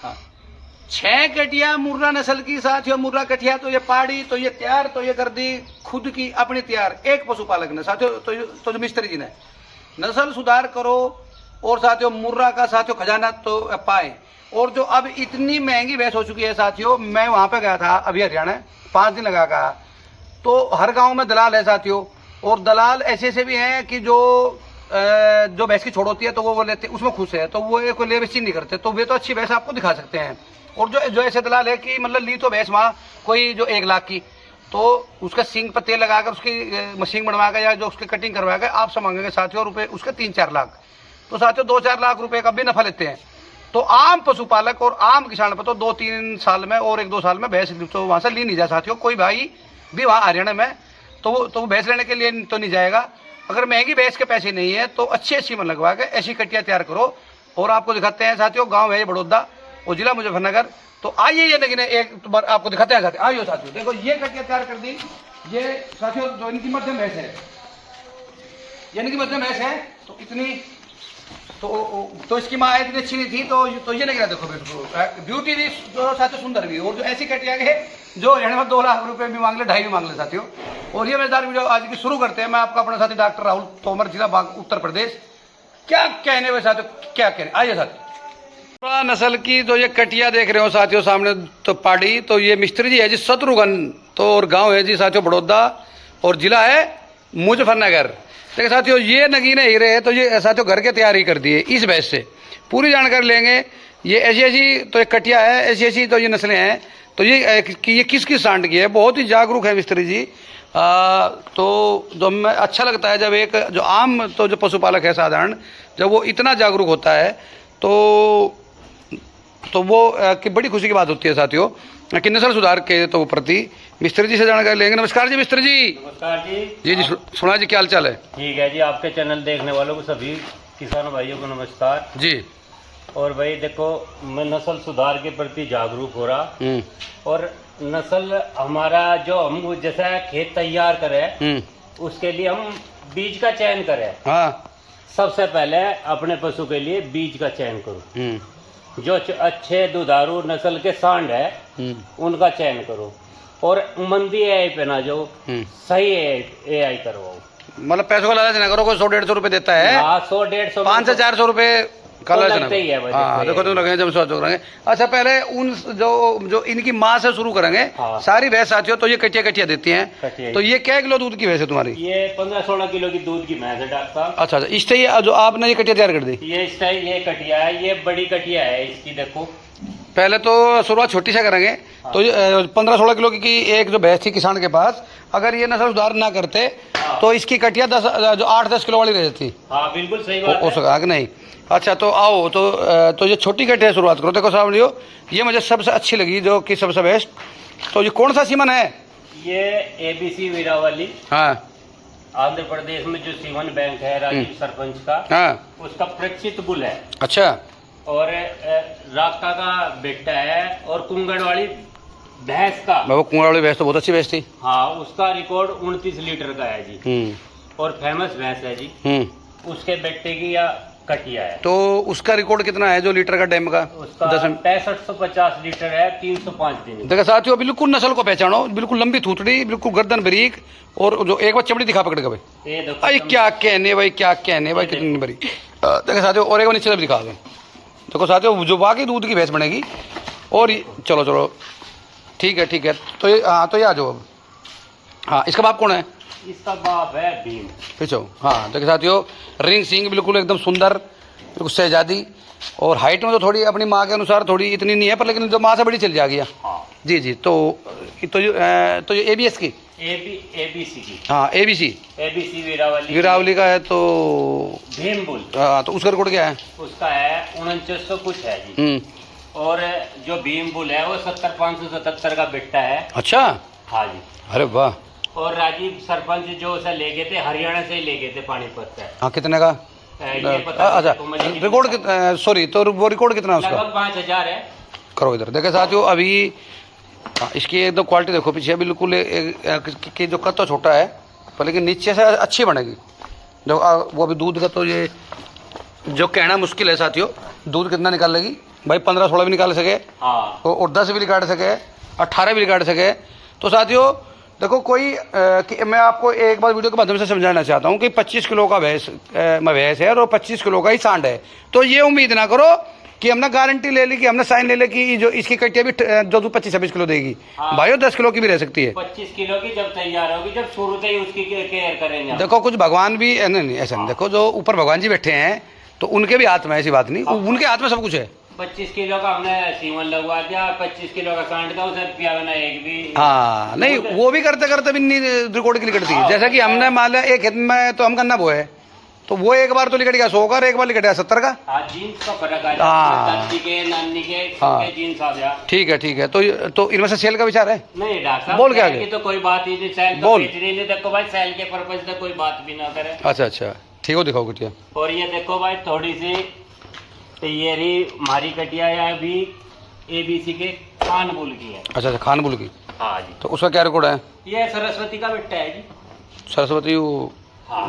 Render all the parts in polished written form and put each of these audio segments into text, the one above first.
हाँ 6 कटिया मुर्रा नस्ल की साथियों। मुर्रा कटिया तो ये पाड़ी, तो ये तैयार, तो ये कर दी खुद की अपनी तैयार एक पशुपालक ने साथियों। तो जो मिस्त्री जी ने नस्ल सुधार करो और साथियों मुर्रा का साथियों खजाना तो पाए। और जो अब इतनी महंगी भैंस हो चुकी है साथियों, मैं वहां पे गया था अभी हरियाणा 5 दिन लगा का, तो हर गांव में दलाल है साथियों। और दलाल ऐसे ऐसे भी हैं कि जो भैंस की छोड़ होती है तो वो लेते, उसमें खुश है, तो वो कोई ले बेची नहीं करते, तो वे तो अच्छी भैंस आपको दिखा सकते हैं। और जो ऐसे दलाल है कि मतलब ली तो भैंस वहाँ कोई जो 1 लाख की, तो उसका सींग पर तेल लगाकर उसकी मशीन बनवा कर या जो उसकी कटिंग करवा कर आपसे मांगेंगे साथियों रुपये उसके 3-4 लाख, तो साथियों 2-4 लाख रुपए का भी नफा लेते हैं। तो आम पशुपालक और आम किसान पर तो 2-3 साल में और 1-2 साल में भैंस तो वहाँ से ली नहीं जा साथियों। कोई भाई भी वहाँ हरियाणा में तो भैंस लेने के लिए तो नहीं जाएगा। अगर महंगी भैंस के पैसे नहीं है तो अच्छी सीमन लगवा के ऐसी कटिया तैयार करो। और आपको दिखाते हैं साथियों, गांव है बड़ौदा और जिला मुजफ्फरनगर। तो आइए ये लेकिन एक बार आपको दिखाते हैं साथियों। आइए साथियों, देखो ये कटिया तैयार कर दी। ये साथियों जो इनकी मध्यम भैंस है, ये इनकी मध्यम भैंस है, तो इतनी तो इसकी माँ इतनी अच्छी नहीं थी, तो ये लेके देखो ब्यूटी भी जो साथियों सुंदर भी। और जो ऐसी कटिया है जो हरियाणा में 2 लाख रुपए भी मांग ले, 2.5 भी मांग ले साथियों। और ये मजेदार वीडियो आज की शुरू करते हैं। मैं आपका अपना साथी डॉक्टर राहुल तोमर, जिला बाग उत्तर प्रदेश। क्या कहने में साथियों, क्या कहने, आइए साथियों। नस्ल की तो ये कटिया देख रहे हो साथियों सामने, तो पाड़ी, तो ये मिस्त्री जी है जी शत्रुघ्न, तो और गांव है जी साथियों बड़ौदा और जिला है मुजफ्फरनगर। देखिए साथियों ये नगीने हीरे है, तो ये साथियों घर के तैयारी कर दिए इस भैंस से। पूरी जानकारी लेंगे। ये ऐसी ऐसी तो ये कटिया है, ऐसी ऐसी तो ये नस्लें हैं। तो ये किस किस सांड की है, बहुत ही जागरूक है मिस्त्री जी। तो जो मैं अच्छा लगता है जब एक जो आम तो जो पशुपालक है साधारण, जब वो इतना जागरूक होता है तो वो कि बड़ी खुशी की बात होती है साथियों कि नस्ल सुधार के तो प्रति मिस्त्री जी से जानकारी लेंगे। नमस्कार जी मिस्त्री जी। नमस्कार जी। जी सुना जी, क्या हाल चाल है? ठीक है जी। आपके चैनल देखने वालों को सभी किसान भाइयों को नमस्कार जी। और भाई देखो, मैं नस्ल सुधार के प्रति जागरूक हो रहा, और नस्ल हमारा जो हम जैसा खेत तैयार करें उसके लिए हम बीज का चयन करें। हाँ। सबसे पहले अपने पशु के लिए बीज का चयन करो। जो अच्छे दुधारू नस्ल के सांड है उनका चयन करो, और मंदी एआई पे ना जो सही एआई करवाओ। मतलब पैसों का लालच ना करो, कोई 100-150 रुपए देता है। 100-150 500 से 400 रुपए का लालच ही है। हाँ देखो तुम लगे जब सोच करेंगे। अच्छा पहले उन जो इनकी माँ से शुरू करेंगे। हाँ। सारी भैंस साथियों तो ये कटिया देती हैं। तो ये क्या किलो दूध की भैंस है तुम्हारी? ये 15-16 किलो की दूध की भैंस है डॉक्टर साहब। अच्छा इस जो आपने ये कटिया तैयार कर दी, ये कटिया है, ये बड़ी कटिया है इसकी। देखो पहले तो शुरुआत छोटी से करेंगे। हाँ। तो 15-16 किलो की एक जो भैंस थी किसान के पास, अगर ये नस्ल सुधार ना करते। हाँ। तो इसकी कटिया 8-10 किलो वाली रह जाती। हाँ बिल्कुल सही बात हो सका कि नहीं। अच्छा तो आओ तो ये छोटी कटिया शुरुआत करो। देखो साहब ये मुझे सबसे अच्छी लगी, जो कि सबसे बेस्ट। तो ये कौन सा सीमन है? ये एबीसी वीरावली। हाँ। आंध्र प्रदेश में जो सीमन बैंक है राजीव सरपंच का। हाँ। उसका प्रक्षित बुल है। अच्छा। और रास्ता का बेटा है, और कुंगड़ वाली भैंस का। वो कुंगड़ वाली भैंस तो बहुत अच्छी भैंस थी। हाँ उसका रिकॉर्ड 29 लीटर का है जी। और फेमस भैंस है जी। उसके बेटे की या कटिया है। तो उसका रिकॉर्ड कितना है जो लीटर का डैम का? उसका 6550 लीटर है, 305 दिन। देखो साथियों बिल्कुल नस्ल को पहचानो, बिल्कुल लंबी थूथड़ी, बिल्कुल गर्दन बरीक, और जो एक बार चमड़ी दिखा पकड़ के भाई, क्या कहने भाई, क्या कहने भाई, कितनी बड़ी। देखो साथियों और एक बार नीचे दिखा दो। देखो साथियों जो बाकी दूध की भैंस बनेगी। और चलो ठीक है। तो ये हाँ तो ये आ जाओ अब। हाँ इसका बाप कौन है? इसका बाप है भीम। पीछो। हाँ देखिए साथियों रिंग सिंग बिल्कुल एकदम सुंदर, बिल्कुल शहजादी। और हाइट में तो थोड़ी अपनी माँ के अनुसार थोड़ी इतनी नहीं है, पर लेकिन जो माँ से बड़ी चल जाएगी। हाँ। जी तो ये एबीएस की एबीसी की। हाँ एबीसी वीरावली का है। तो भीम बुल। हाँ तो उसका रिकॉर्ड क्या है? उसका है 4900 कुछ है जी। और जो भीम बुल है वो 70577 का बेटा है। अच्छा। हाँ जी। अरे वाह। और राजीव सरपंच जो उसे ले गए थे, हरियाणा से ही ले गए थे पानीपत से। हाँ कितने का? ये पता। अच्छा रिकॉर्ड सॉरी, तो वो रिकॉर्ड कितना है उसका? लगभग 5000 है। करो इधर देखे साथियों अभी। इसकी एकदम क्वालिटी देखो पीछे, बिल्कुल कि जो कद तो छोटा है पर लेकिन नीचे से अच्छी बनेगी। जो वो अभी दूध का तो ये जो कहना मुश्किल है साथियों, दूध कितना निकाल लेगी। भाई 15-16 भी निकाल सके हाँ और 10 भी निकाल सके, 18 भी निकाल सके। तो साथियों देखो कोई कि मैं आपको एक बार वीडियो के माध्यम से समझाना चाहता हूँ कि 25 किलो का भैंस है और 25 किलो का ही सांड है। तो ये उम्मीद ना करो कि हमने गारंटी ले ली, कि हमने साइन ले ली कि जो इसकी कटिया भी जो 25-26 किलो देगी। हाँ। भाई 10 किलो की भी रह सकती है। 25 किलो की जब तैयार होगी, जब शुरू से ही उसकी केयर करेंगे। देखो कुछ भगवान भी नहीं ऐसा नहीं, देखो जो ऊपर भगवान जी बैठे हैं तो उनके भी हाथ में, ऐसी बात नहीं, उनके हाथ में सब कुछ है। 25 किलो का हमने सीमन लगवा दिया, 25 किलो का सांड था, उसे पियाना एक भी। हाँ नहीं, वो भी करते करते भी नहीं रिकॉर्ड की निकलती है। जैसा कि हमने मान लिया एक खेत में तो हम गन्ना बोए, तो वो एक बार तो निकट गया 100 का और एक बार निकट गया 70 का। हाँ, जीन्स का फर्क आ हाँ। दादी के नानी के हाँ। जीन्स आ गया। ठीक है। तो इनमें से सेल का विचार है? नहीं डॉक्टर साहब, बोल क्या सेल की तो कोई बात ही नहीं, सेल तो बोल। बेच रही नहीं। देखो भाई, सेल के पर्पज से कोई बात भी ना करे। अच्छा ठीक हो, दिखाओ कटिया। और ये देखो भाई, थोड़ी सी ये रही हमारी कटिया है अभी ABC के खानपुर की है। अच्छा खानपुर की। हाँ जी। तो उसका क्या रिकॉर्ड है? ये सरस्वती का बेटा है जी। सरस्वती वो हाँ,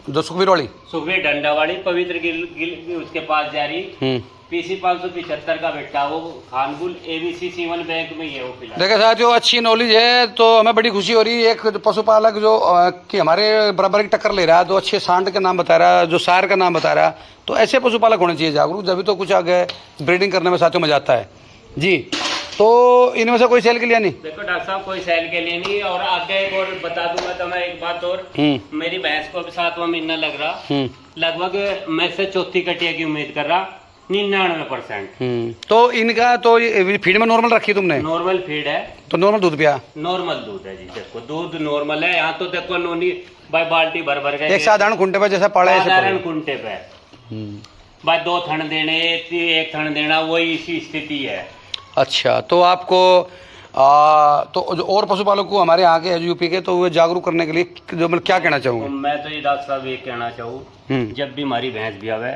जो सुखबीर वाली, सुखबीर डंडावाड़ी पवित्र गिल उसके पास जा रही। PC 575 का बेटा, वो खानपुर ABC सीवन बैंक में ही है वो फिलहाल। देखिए साथियों, अच्छी नॉलेज है तो हमें बड़ी खुशी हो रही है। एक पशुपालक जो कि हमारे बराबर की टक्कर ले रहा है, जो अच्छे सांड का नाम बता रहा है, जो सार का नाम बता रहा है, तो ऐसे पशुपालक होने चाहिए जागरूक, जब तो कुछ आगे ब्रीडिंग करने में साथियों मजा आता है जी। तो इनमें से कोई सेल के लिए नहीं? देखो डॉक्टर साहब, कोई सेल के लिए नहीं। और आगे एक और बता दूंगा तो मैं एक बात और, मेरी भैंस को भी 7वां महीना लग रहा, लगभग मैं से चौथी कटिया की उम्मीद कर रहा, 99%। तो इनका तो फीड में नॉर्मल रखी तुमने? नॉर्मल फीड है। तो नॉर्मल दूध पिया? नॉर्मल दूध है जी। देखो दूध नॉर्मल है। यहाँ तो देखो नोनी भाई बाल्टी भर भर के एक साधारण खुंटे पे जैसा पड़ा है, साधारण कुंटे पे भाई 2 थन देने, 1 थन देना, वही इसी स्थिति है। अच्छा, तो आपको तो जो और पशुपालक को हमारे यहाँ के यूपी के, तो वे जागरूक करने के लिए जो मैं क्या कहना चाहूँगा? मैं तो ये डॉक्टर साहब ये कहना चाहूँ, जब भी हमारी भैंस भी आवे,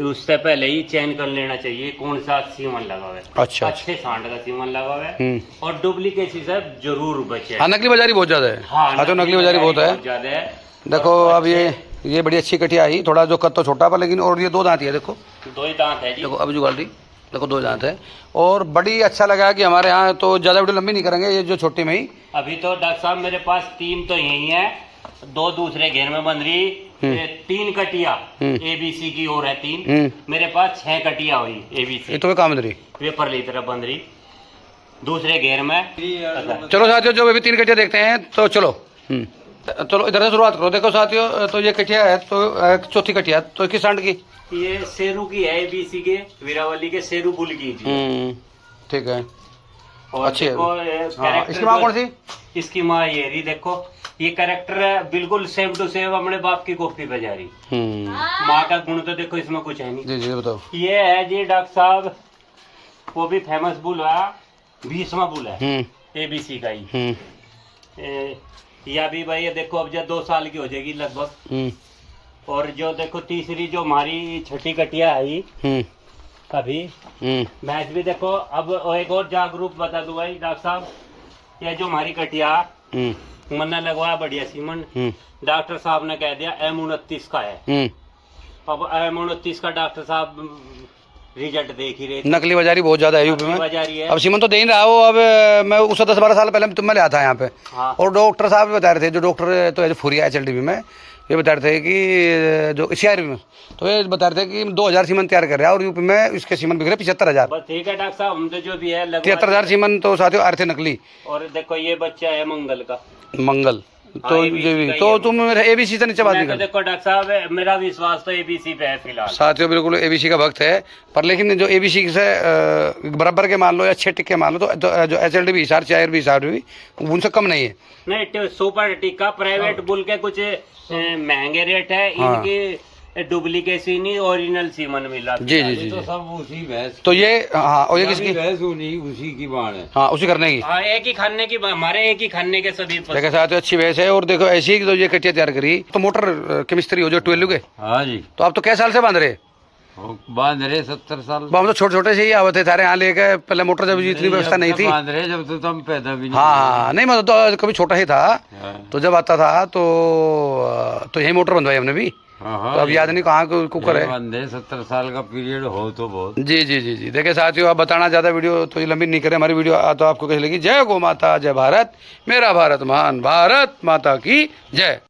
उससे पहले ही चयन कर लेना चाहिए कौन सा सीमन लगावे। अच्छा, अच्छे सांड का सीमन लगावे और डुप्लीकेट से जरूर बचे। हाँ, नकली बाजारी बहुत ज्यादा है। हाँ, तो नकली बाजारी बहुत है। देखो अब ये बड़ी अच्छी कटिया आई, थोड़ा जो कद तो छोटा पर, लेकिन और ये 2 दांत है। देखो 2 दांत है जी। देखो अब जुगाड़ दी, देखो 2 दांत है। और बड़ी अच्छा लगा कि हमारे यहाँ तो ज़्यादा वीडियो लंबी नहीं करेंगे, ये जो छोटी में ही। अभी तो डॉक्टर साहब मेरे पास 3 तो यही है, 2 दूसरे घेर में बन रही, 3 कटिया ABC की और है 3। मेरे पास 6 कटिया हुई ABC। ये तो काम रही, वे परली तरफ बन रही दूसरे घेर में। चलो साथियों, जो अभी 3 कटिया देखते हैं, तो चलो चलो इधर से शुरुआत करो। देखो साथियों, तो ये कटिया है, तो चौथी कटिया, तो किस सांड की? ये शेरू की है, ABC के वीरावली के शेरू बुल की जी। ठीक है, और अच्छी है। इसकी माँ कौन सी? इसकी माँ ये रही। देखो ये कैरेक्टर बिल्कुल सेम टू सेम अपने बाप की कॉपी पे जा रही। माँ का गुण तो देखो इसमें कुछ है नहीं। जी बताओ। ये है जी डॉक्टर साहब, वो भी फेमस बुल है, 20वां बुल है ABC का ही। या भी भाई ये देखो अब जब 2 साल की हो जाएगी लगभग। और जो देखो तीसरी जो हमारी छठी कटिया आई अभी मैच भी देखो। अब एक और जागरूक बता दूं भाई डॉक्टर साहब, ये जो हमारी कटिया मन्ना लगवाया बढ़िया सीमन, डॉक्टर साहब ने कह दिया M29 का है। अब M29 का डॉक्टर साहब रिजल्ट देख ही रहे। नकली बाजारी बहुत ज्यादा है यूपी में। बाजारी है। अब सीमन तो दे ही रहा हो। अब मैं उससे 10-12 साल पहले तुम में लिया था यहाँ पे। हाँ। और डॉक्टर साहब भी बता रहे थे, जो डॉक्टर तो फुरिया HLDB में, ये बता रहे थे कि जो CRB में, तो ये बता रहे थे कि 2000 सीमन तैयार कर रहा है और यूपी में इसके सीमन बिक रहे 75,000। बस ठीक है डॉक्टर साहब, हम तो जो भी है 73,000 सीमन तो साथियों आ रहे थे नकली। और देखो ये बच्चा है मंगल का। मंगल तो ये भी तो तुम मेरे ABC से नीचे बात नहीं कर। देखो डॉक्टर साहब, मेरा विश्वास तो ABC पे है फिलहाल। साथियों बिल्कुल ABC का वक्त है, पर लेकिन जो ABC से बराबर के मान लो या 6 टिक्के मान लो, तो जो HLDB हिसार CRB हिसार भी उनसे कम नहीं है। नहीं, सुपर टिक्का प्राइवेट बुल के कुछ महंगे रेट है। हाँ। इनकी डुप्लीकेसी नहीं, ओरिजिनल सीमन मिला। जी तो सब उसी भैंस, तो ये हाँ, और ये किसकी भैंस उन्हीं उसी की बाण है। हाँ, उसी करने की। हाँ, एक ही खाने की, हमारे एक ही खाने के सभी देखो साथियों, अच्छी भैंस है। और देखो ऐसी ही तो ये कटिया तैयार करी, तो मोटर के मिस्त्री हो जो 12 के। हाँ जी। तो आप तो कै साल से बांध रहे? बांध रहे 70 साल। हम तो छोटे छोटे से ही आते थे तारे यहाँ लेके, पहले मोटर जब इतनी व्यवस्था नहीं थी। बांध रहे जब तो तुम पैदा भी नहीं। हाँ नहीं, मैं तो कभी छोटा ही था, तो जब आता था तो यही मोटर बंधवाई हमने भी। हाँ, तो अब याद नहीं कहाँ कुकर है। बंदे 70 साल का पीरियड हो तो बहुत। जी जी जी जी। देखिए साथियों, आप बताना ज़्यादा वीडियो तो ये लंबी नहीं करें, हमारी वीडियो तो आपको कैसी लगी। जय गौ माता, जय भारत, मेरा भारत महान, भारत माता की जय।